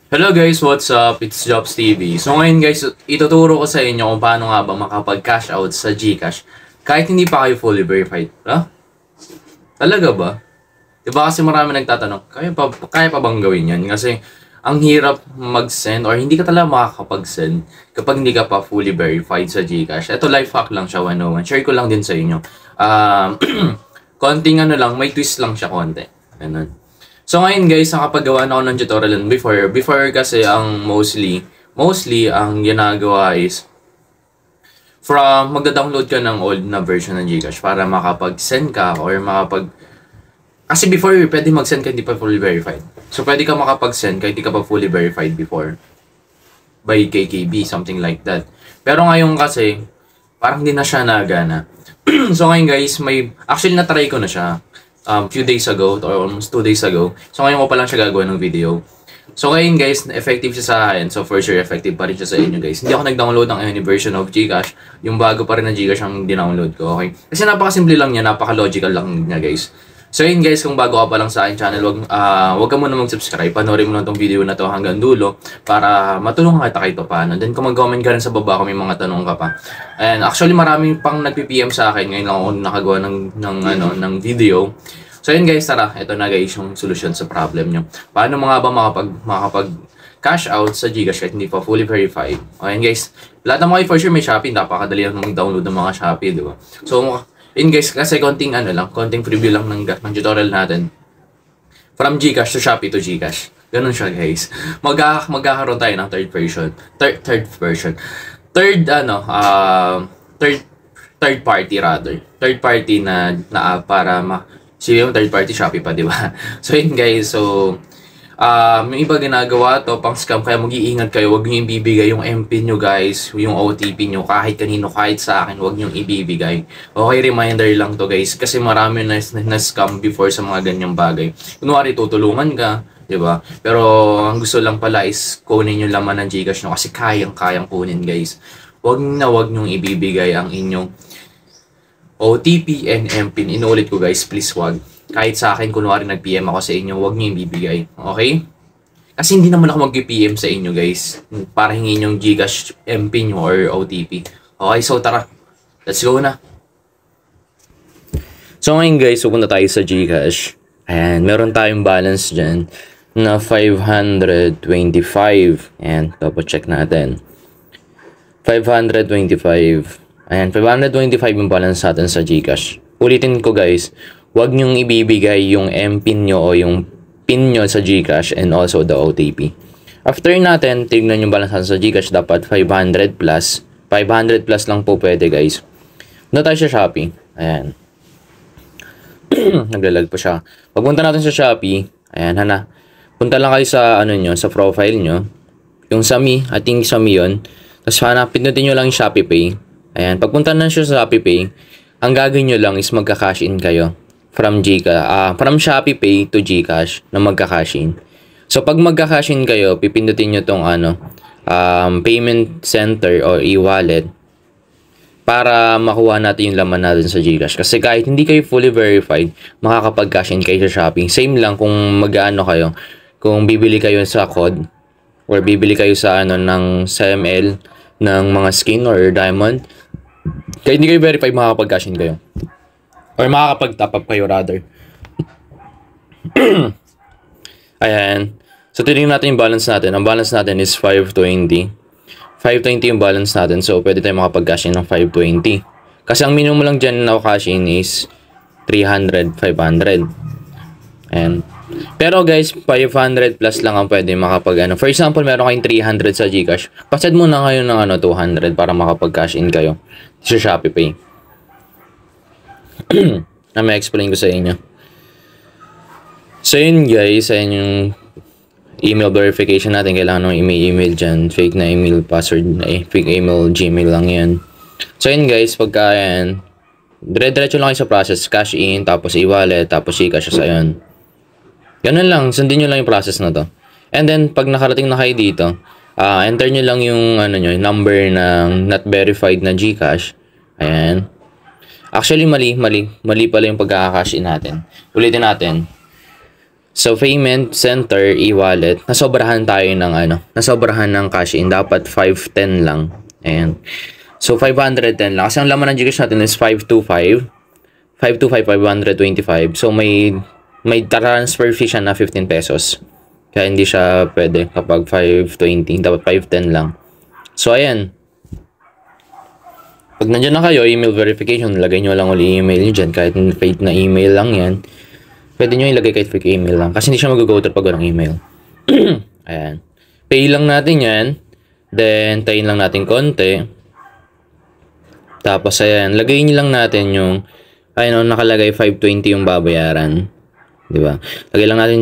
Hello guys, what's up? It's Jobs TV. So ngayon guys, ituturo ko sa inyo kung paano nga ba makapag-cash out sa GCash kahit hindi pa kayo fully verified. Ha? Talaga ba? Diba kasi marami nagtatanong, kaya pa bang gawin yan? Kasi ang hirap mag-send or hindi ka talaga makakapag-send kapag hindi ka pa fully verified sa GCash. Ito life hack lang siya 101. Share ko lang din sa inyo. Konting lang, may twist lang siya konti. Ganun. So ngayon guys, nakapagawa na ako ng tutorial before kasi ang mostly ang ginagawa is magda-download ka ng old na version ng GCash para makapag-send ka or kasi before pwede mag-send ka hindi pa fully verified. So pwede ka makapag-send kahit hindi ka pa fully verified before by KKB, something like that. Pero ngayon kasi parang hindi na siya nagana. So ngayon guys, actually na-try ko na siya few days ago or almost 2 days ago. So ngayon ko pa lang siya gagawin ng video. So ngayon guys, effective siya sa akin. So for sure effective pa rin siya sa inyo guys. Hindi ako nag-download ng any version of GCash. Yung bago pa rin na GCash ang dinownload ko, okay? Kasi napakasimple lang niya, napaka-logical lang niya guys. So yun guys, kung bago ka pa lang sa akin channel, wag ka muna mag-subscribe. Panoorin mo lang tong video na to hanggang dulo para matulungan kita kahit paano. Then kung mag-comment ka rin sa baba kung may mga tanong ka pa. And actually maraming pang nagpi-PM sa akin. Ngayon lang ako nakagawa ng video. So yun guys, tara, ito na guys yung solution sa problem nyo. Paano mga ba makapag cash out sa GCash kahit hindi pa fully verified? Okay guys, lahat ng mga for sure may Shopee, napakadali lang mag-download ng mga Shopee, di ba? So yun guys, kasi konting preview lang ng tutorial natin. From GCash to Shopee to GCash. Ganun siya guys. Magkakaroon tayo ng third version. Third party rather. Third party na app para sila yung third party Shopee pa, di ba? So yun guys, yung iba ginagawa to pang scam, kaya mag-iingat kayo, wag niyo ibibigay yung MPIN nyo guys, yung OTP nyo, kahit kanino, kahit sa akin, wag niyo ibibigay. Okay, reminder lang to guys, kasi marami na scam before sa mga ganyang bagay. Kunwari tutulungan ka, di ba? Pero ang gusto lang pala is kunin yung laman ng GCash nyo kasi kayang kunin guys. Wag niyong ibibigay ang inyong OTP and MPIN. Inulit ko guys, please wag. Kahit sa akin, kunwari nag-PM ako sa inyo, wag niyo ibibigay. Okay? Kasi hindi naman ako mag-PM sa inyo guys para hingin yung GCash MPIN nyo or OTP. Okay, so tara. Let's go na. So ngayon guys, pupunta tayo sa GCash. And meron tayong balance dyan na 525. And double check natin. 525. Ayan, 525 yung balance natin sa GCash. Ulitin ko guys, huwag nyong ibibigay yung MPIN nyo o yung PIN nyo sa GCash and also the OTP. After natin, tignan yung balance natin sa GCash, dapat 500 plus. 500 plus lang po pwede guys. Punta tayo sa Shopee. Ayan. Naglalag po siya. Pagpunta natin sa Shopee, ayan, punta lang kayo sa sa profile nyo. Yung sa Me, ating sa Me yun. Tapos pinutin nyo lang yung Shopee Pay. Ayan, pagpunta na siya sa Shopee Pay, ang gagawin nyo lang is magka-cash in kayo from Shopee Pay to GCash na magka-cash in. So pag magka-cash in kayo, pipindutin nyo tong payment center or e-wallet para makuha natin yung laman natin sa GCash. Kasi kahit hindi kayo fully verified, makakapag-cash in kayo sa Shopee. Same lang kung kayo, kung bibili kayo sa code or bibili kayo sa sa ML ng mga skin or diamond. Kaya hindi kayo verified, makakapag-cash in kayo. Or makakapag-top up kayo rather. Ayan. So, titingnan natin yung balance natin. Ang balance natin is 520. 520 yung balance natin. So, pwede tayo makapag-cash in ng 520. Kasi ang minimum lang dyan na cash in is 300, 500. Ayan. Pero guys, 500 plus lang ang pwede makapag For example, meron kayong 300 sa GCash. Pasad muna kayo ng 200 para makapag-cash in kayo sa Shopee Pay. Na may explain ko sa inyo. So yun guys, ayun yung email verification natin. Kailangan ng email dyan. Fake na email password, fake email Gmail lang yan. So yun guys, pagka yan, dire-diretso lang kayo sa process. Cash in, tapos e-wallet, tapos GCash sa yun. Ganun lang, sundin nyo lang yung process na to. And then, pag nakarating na kayo dito, enter nyo lang yung number ng not verified na GCash. Ayan. Actually, mali pala yung pagkaka-cash in natin. Ulitin natin. So, payment center, e-wallet, nasobrahan tayo ng nasobrahan ng cash in. Dapat 510 lang. Ayan. So, 510 lang. Kasi ang laman ng Gcash natin is 525. 525, 525. So, may transfer fee siya na 15 pesos. Kaya hindi siya pwede kapag 520. Dapat 510 lang. So, ayan. Pag nandiyan na kayo, email verification, lagay nyo lang ulit email nyo dyan. Kahit fake na email lang yan. Pwede nyo ilagay kahit fake email lang. Kasi hindi siya mag-go through pag walang email. Ayan. Pay lang natin yan. Then, tayin lang natin konti. Tapos, ayan. Lagay nyo lang natin yung, nakalagay 520 yung babayaran. Diba? Lagay lang natin,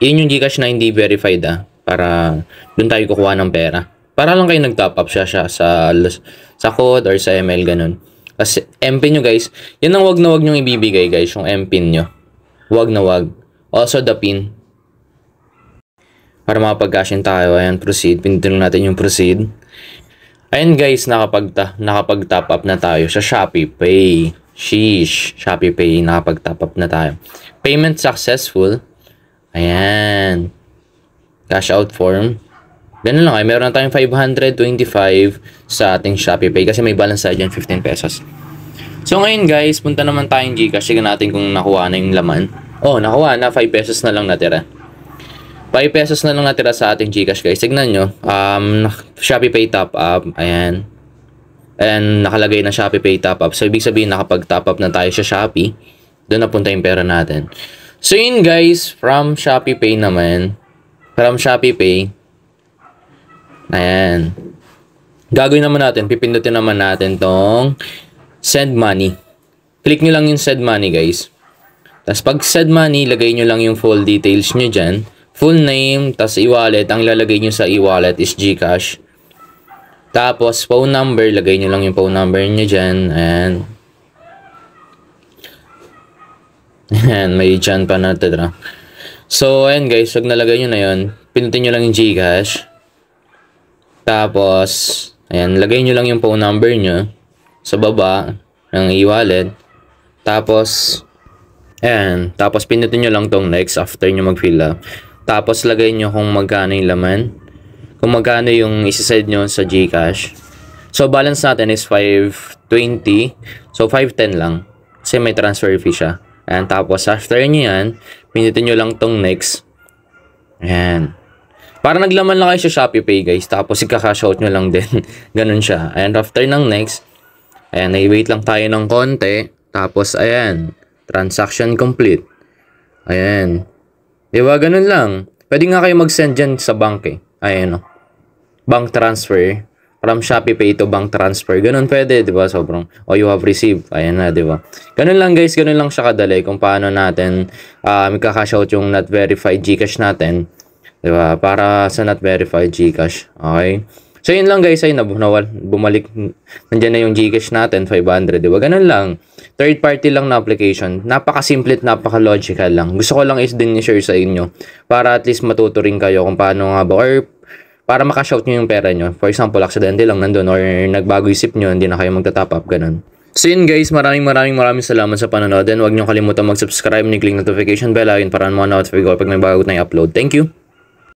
yun yung Gcash na hindi verified para dun tayo kukuha ng pera. Para lang kayo nag-top up siya sa code or sa ML, ganun. Kasi, MPIN nyo guys, yun ang wag na wag nyo ibibigay guys, yung MPIN nyo. Wag na wag. Also the pin. Para makapag-cash in tayo. Ayan, proceed. Pindutin natin yung proceed. Ayan guys, nakapag-top up na tayo sa Shopee Pay. Sheesh. Shopee Pay, nakapag-top up na tayo. Payment successful. Ayan. Cash out form. Ganun lang ay. Meron na tayong 525 sa ating Shopee Pay kasi may balance tayo dyan 15 pesos. So ngayon guys, punta naman tayong Gcash. Tignan natin kung nakuha na yung laman. Oh, nakuha na. 5 pesos na lang natira. 5 pesos na lang natira sa ating Gcash guys. Tignan nyo. Shopee Pay top up. Ayan. And nakalagay na Shopee Pay top up. So ibig sabihin nakapag-top up na tayo sa Shopee. Doon napunta yung pera natin. So yun guys, from Shopee Pay naman. From Shopee Pay. Ayan. Gagawin naman natin. Pipindutin naman natin tong send money. Click nyo lang yung send money guys. Tapos pag send money, lagay nyo lang yung full details nyo dyan. Full name, tapos e-wallet. Ang lalagay nyo sa e-wallet is Gcash. Tapos phone number, lagay nyo lang yung phone number nyo dyan. Ayan, may dyan pa natira. So ayan guys, pag nalagay nyo na yun, pinutin nyo lang yung Gcash. Tapos, ayan, lagay nyo lang yung phone number nyo sa baba ng e-wallet. Tapos, ayan. Tapos, pinutin nyo lang tong next after nyo mag-fill up. Tapos, lagay nyo kung magkano yung laman. Kung magkano yung isasend nyo sa Gcash. So, balance natin is 520. So, 510 lang. Kasi may transfer fee siya. Ayan. Tapos, after nyo yan, pinutin nyo lang tong next. Ayan. Para naglaman lang kayo sa Shopee Pay guys. Tapos, ika-cash out nyo lang din. Ganun siya. And after ng next, ayan, i-wait lang tayo ng konti. Tapos, ayan. Transaction complete. Ayan. Diba? Ganun lang. Pwede nga kayo mag-send dyan sa bank eh. Ayan o. Bank transfer. From Shopee Pay to bank transfer. Ganun pwede, diba? Sobrang, you have received. Ayan na, diba? Ganun lang guys. Ganun lang siya kadali. Kung paano natin ika-cash out yung not verified Gcash natin. Diba? Para sa not verified Gcash. Okay? So, yun lang guys, ay bumalik, nandiyan na yung Gcash natin, 500, diba? Ganun lang. Third party lang na application. Napaka-simple at napaka-logical lang. Gusto ko lang is din i-share sa inyo para at least matuto rin kayo kung paano nga ba or para makash out nyo yung pera nyo. For example, accidentally lang nandun or nagbago isip nyo, hindi na kayo magta-top up, ganun. So yun guys, maraming salamat sa panonood. And huwag nyo kalimutan mag-subscribe, ni-click notification bell, ayun para mo na-notify ko pag may bago tayong upload. Thank you!